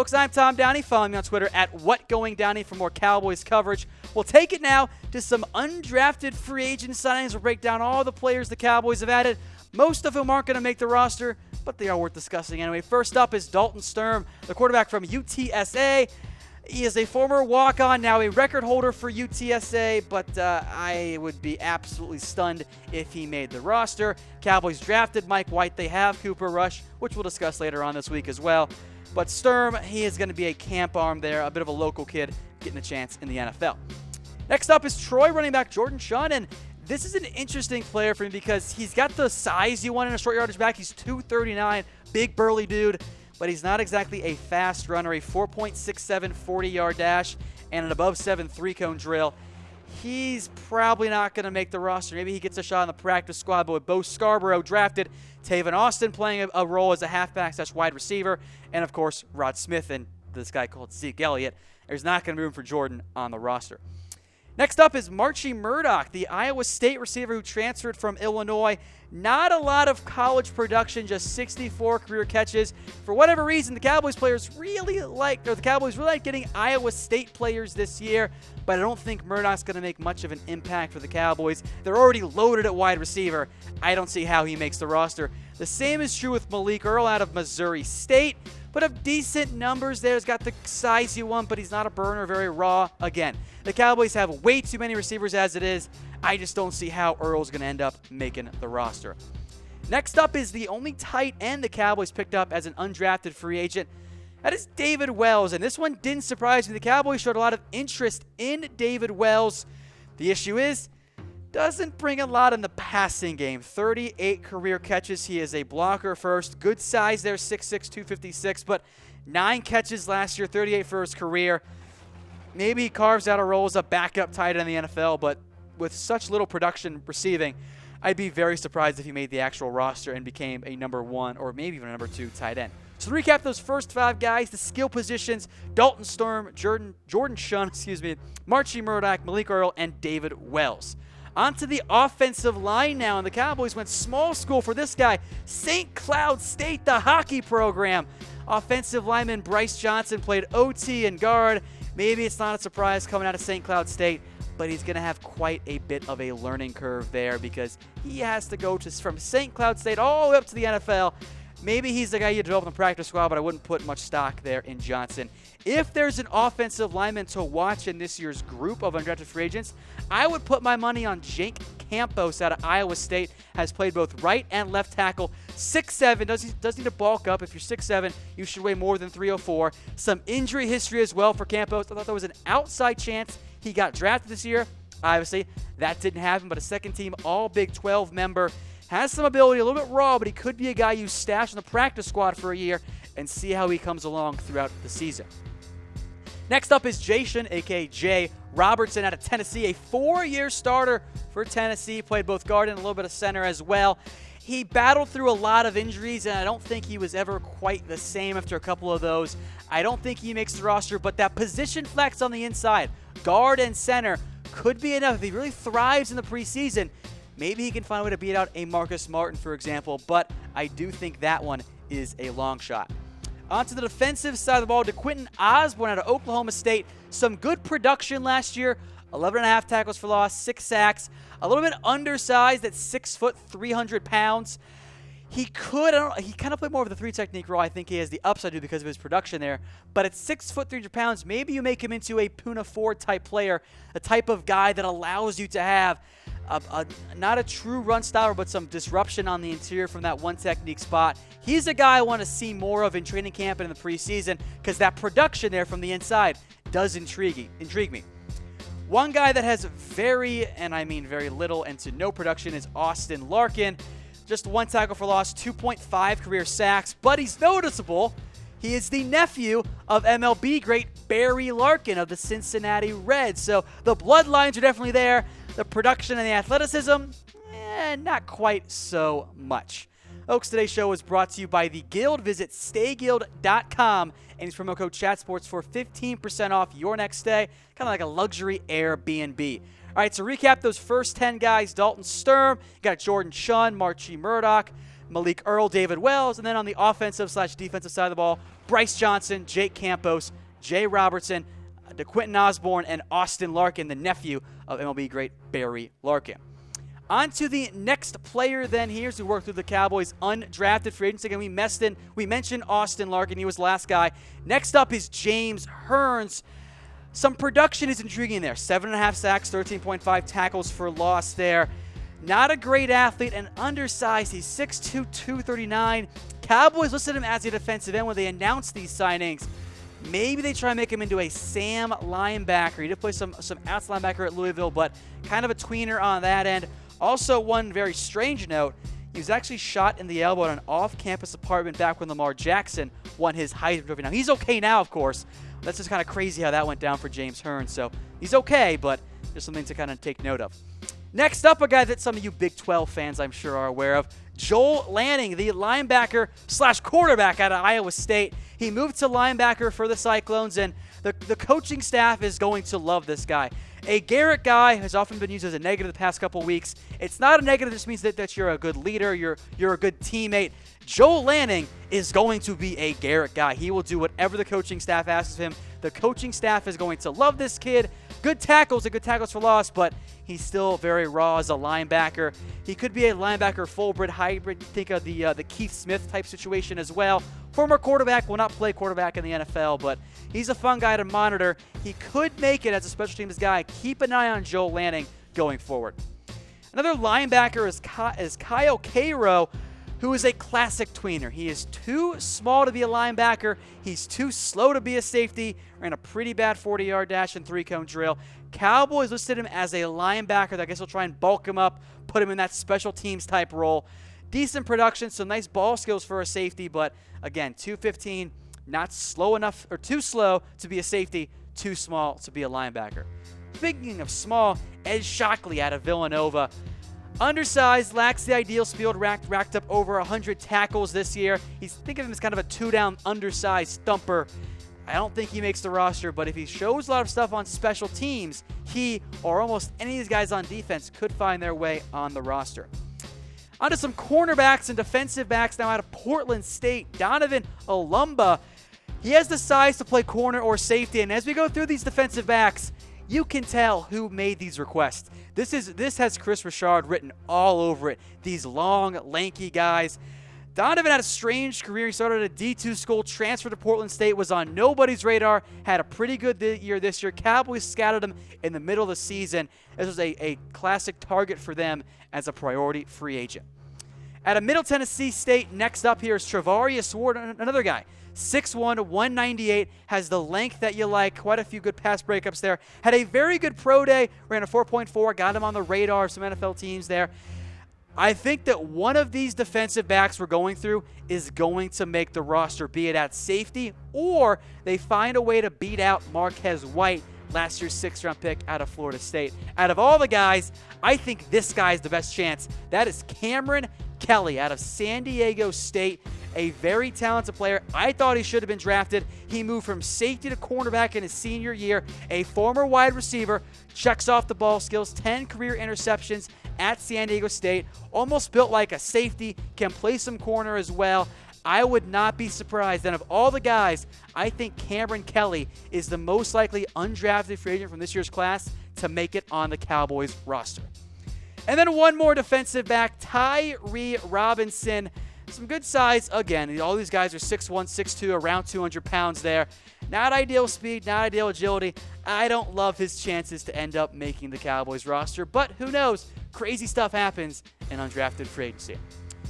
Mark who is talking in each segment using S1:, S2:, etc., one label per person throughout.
S1: Folks, I'm Tom Downey. Follow me on Twitter at WhatGoingDowney for more Cowboys coverage. We'll take it now to some undrafted free agent signings. We'll break down all the players the Cowboys have added, most of whom aren't going to make the roster, but they are worth discussing anyway. First up is Dalton Sturm, the quarterback from UTSA. He is a former walk-on, now a record holder for UTSA, but I would be absolutely stunned if he made the roster. Cowboys drafted Mike White. They have Cooper Rush, which we'll discuss later on this week as well. But Sturm, he is going to be a camp arm there, a bit of a local kid getting a chance in the NFL. Next up is Troy running back Jordan Chunn, and this is an interesting player for me because he's got the size you want in a short yardage back. He's 239, big burly dude, but he's not exactly a fast runner. A 4.67 40-yard dash and an above 7 3-cone drill. He's probably not going to make the roster. Maybe he gets a shot on the practice squad, but with Bo Scarborough drafted, Tavon Austin playing a role as a halfback/wide receiver, and of course Rod Smith and this guy called Zeke Elliott, there's not going to be room for Jordan on the roster. Next up is Marchie Murdock, the Iowa State receiver who transferred from Illinois. Not a lot of college production, just 64 career catches. For whatever reason, the Cowboys really like getting Iowa State players this year, but I don't think Murdock's going to make much of an impact for the Cowboys. They're already loaded at wide receiver. I don't see how he makes the roster. The same is true with Malik Earl out of Missouri State. Put up decent numbers there. He's got the size you want, but he's not a burner, very raw. Again, the Cowboys have way too many receivers as it is. I just don't see how Earl's going to end up making the roster. Next up is the only tight end the Cowboys picked up as an undrafted free agent. That is David Wells, and this one didn't surprise me. The Cowboys showed a lot of interest in David Wells. The issue is, doesn't bring a lot in the passing game. 38 career catches. He is a blocker first. Good size there, 6'6", 256, but 9 catches last year, 38 for his career. Maybe he carves out a role as a backup tight end in the NFL, but with such little production receiving, I'd be very surprised if he made the actual roster and became a number 1 or maybe even a number 2 tight end. So to recap those first 5 guys, the skill positions: Dalton Sturm, Jordan Chunn, Marchie Murdock, Malik Earl, and David Wells. On to the offensive line now, and the Cowboys went small school for this guy, St. Cloud State, the hockey program. Offensive lineman Bryce Johnson played OT and guard. Maybe it's not a surprise coming out of St. Cloud State, but he's going to have quite a bit of a learning curve there because he has to go from St. Cloud State all the way up to the NFL. Maybe he's the guy you develop in the practice squad, but I wouldn't put much stock there in Johnson. If there's an offensive lineman to watch in this year's group of undrafted free agents, I would put my money on Jake Campos out of Iowa State. Has played both right and left tackle. 6'7", does need to bulk up. If you're 6'7", you should weigh more than 304. Some injury history as well for Campos. I thought there was an outside chance he got drafted this year. Obviously, that didn't happen, but a second-team All-Big 12 member. Has some ability, a little bit raw, but he could be a guy you stash in the practice squad for a year and see how he comes along throughout the season. Next up is Jashon, a.k.a. Jay Robertson out of Tennessee, a 4-year starter for Tennessee. Played both guard and a little bit of center as well. He battled through a lot of injuries, and I don't think he was ever quite the same after a couple of those. I don't think he makes the roster, but that position flex on the inside, guard and center, could be enough. If he really thrives in the preseason, maybe he can find a way to beat out a Marcus Martin, for example, but I do think that one is a long shot. On to the defensive side of the ball, DeQuinton Osborne out of Oklahoma State. Some good production last year, 11.5 tackles for loss, 6 sacks. A little bit undersized at 6 foot, 300 pounds. He kind of played more of the 3 technique role. I think he has the upside to because of his production there. But at 6 foot, 300 pounds, maybe you make him into a Puna Ford type player, a type of guy that allows you to have not a true run stopper, but some disruption on the interior from that 1 technique spot. He's a guy I want to see more of in training camp and in the preseason because that production there from the inside does intrigue me. One guy that has very little and to no production is Austin Larkin. Just 1 tackle for loss, 2.5 career sacks, but he's noticeable. He is the nephew of MLB great Barry Larkin of the Cincinnati Reds. So the bloodlines are definitely there. The production and the athleticism, not quite so much. Folks, today's show is brought to you by The Guild. Visit stayguild.com and use promo code CHATSPORTS for 15% off your next stay. Kind of like a luxury Airbnb. All right, so recap those first 10 guys. Dalton Sturm, you got Jordan Chunn, Marchie Murdock, Malik Earl, David Wells, and then on the offensive/defensive side of the ball, Bryce Johnson, Jake Campos, Jay Robertson, DeQuinton Osborne, and Austin Larkin, the nephew of MLB great Barry Larkin. On to the next player then here as we work through the Cowboys undrafted free agents. Again, we mentioned Austin Larkin. He was the last guy. Next up is James Hearns. Some production is intriguing there. 7.5 sacks, 13.5 tackles for loss there. Not a great athlete and undersized. He's 6'2", 239. Cowboys listed him as a defensive end when they announced these signings. Maybe they try and make him into a Sam linebacker. He did play some outside linebacker at Louisville, but kind of a tweener on that end. Also, one very strange note, he was actually shot in the elbow at an off-campus apartment back when Lamar Jackson won his Heisman Trophy. Now, he's okay now, of course. That's just kind of crazy how that went down for James Hearns. So he's okay, but there's something to kind of take note of. Next up, a guy that some of you Big 12 fans, I'm sure, are aware of, Joel Lanning, the linebacker/quarterback out of Iowa State. He moved to linebacker for the Cyclones, and the coaching staff is going to love this guy. A Garrett guy has often been used as a negative the past couple weeks. It's not a negative. It just means that you're a good leader. You're a good teammate. Joel Lanning is going to be a Garrett guy. He will do whatever the coaching staff asks of him. The coaching staff is going to love this kid. Good tackles and good tackles for loss, but he's still very raw as a linebacker. He could be a linebacker full-bred hybrid. Think of the Keith Smith type situation as well. Former quarterback, will not play quarterback in the NFL, but he's a fun guy to monitor. He could make it as a special teams guy. Keep an eye on Joel Lanning going forward. Another linebacker is Kyle Cairo, who is a classic tweener. He is too small to be a linebacker. He's too slow to be a safety. Ran a pretty bad 40-yard dash and three-cone drill. Cowboys listed him as a linebacker. I guess they'll try and bulk him up, put him in that special teams type role. Decent production, some nice ball skills for a safety, but again, 215, not slow enough, or too slow to be a safety, too small to be a linebacker. Speaking of small, Ed Shockley out of Villanova. Undersized, lacks the ideal speed, racked up over 100 tackles this year. Think of him as kind of a two-down, undersized thumper. I don't think he makes the roster, but if he shows a lot of stuff on special teams, he or almost any of these guys on defense could find their way on the roster. On to some cornerbacks and defensive backs now out of Portland State. Donovan Olumba. He has the size to play corner or safety, and as we go through these defensive backs, you can tell who made these requests. This has Chris Richard written all over it. These long, lanky guys. Donovan had a strange career. He started at a D2 school, transferred to Portland State, was on nobody's radar, had a pretty good year this year. Cowboys scouted him in the middle of the season. This was a classic target for them as a priority free agent. At a Middle Tennessee State, next up here is Travarius Ward, another guy. 6'1", 198, has the length that you like, quite a few good pass breakups there. Had a very good pro day, ran a 4.4, got him on the radar of some NFL teams there. I think that one of these defensive backs we're going through is going to make the roster, be it at safety or they find a way to beat out Marquez White, last year's 6th-round pick out of Florida State. Out of all the guys, I think this guy is the best chance. That is Cameron Kelly out of San Diego State, a very talented player. I thought he should have been drafted. He moved from safety to cornerback in his senior year, a former wide receiver, checks off the ball skills, 10 career interceptions at San Diego State, almost built like a safety, can play some corner as well. I would not be surprised. And of all the guys, I think Cameron Kelly is the most likely undrafted free agent from this year's class to make it on the Cowboys roster. And then one more defensive back, Tyree Robinson. Some good size. Again, all these guys are 6'1", 6'2", around 200 pounds there. Not ideal speed, not ideal agility. I don't love his chances to end up making the Cowboys roster, but who knows? Crazy stuff happens in undrafted free agency.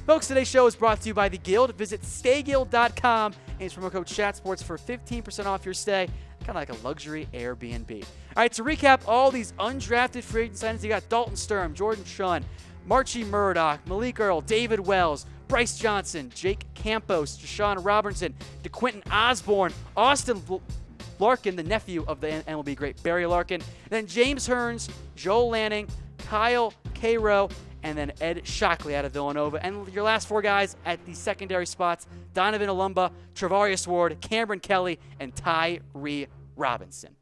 S1: Folks, today's show is brought to you by The Guild. Visit stayguild.com and use promo code ChatSports for 15% off your stay. Kind of like a luxury Airbnb. All right, to recap all these undrafted free agent signings, you got Dalton Sturm, Jordan Chunn, Marchie Murdock, Malik Earl, David Wells, Bryce Johnson, Jake Campos, Jashon Robertson, DeQuinton Osborne, Austin Larkin, the nephew of the MLB great Barry Larkin, then James Hearns, Joel Lanning, Kyle Cairo, and then Ed Shockley out of Villanova. And your last four guys at the secondary spots, Donovan Olumba, Travarius Ward, Cameron Kelly, and Tyree Robinson.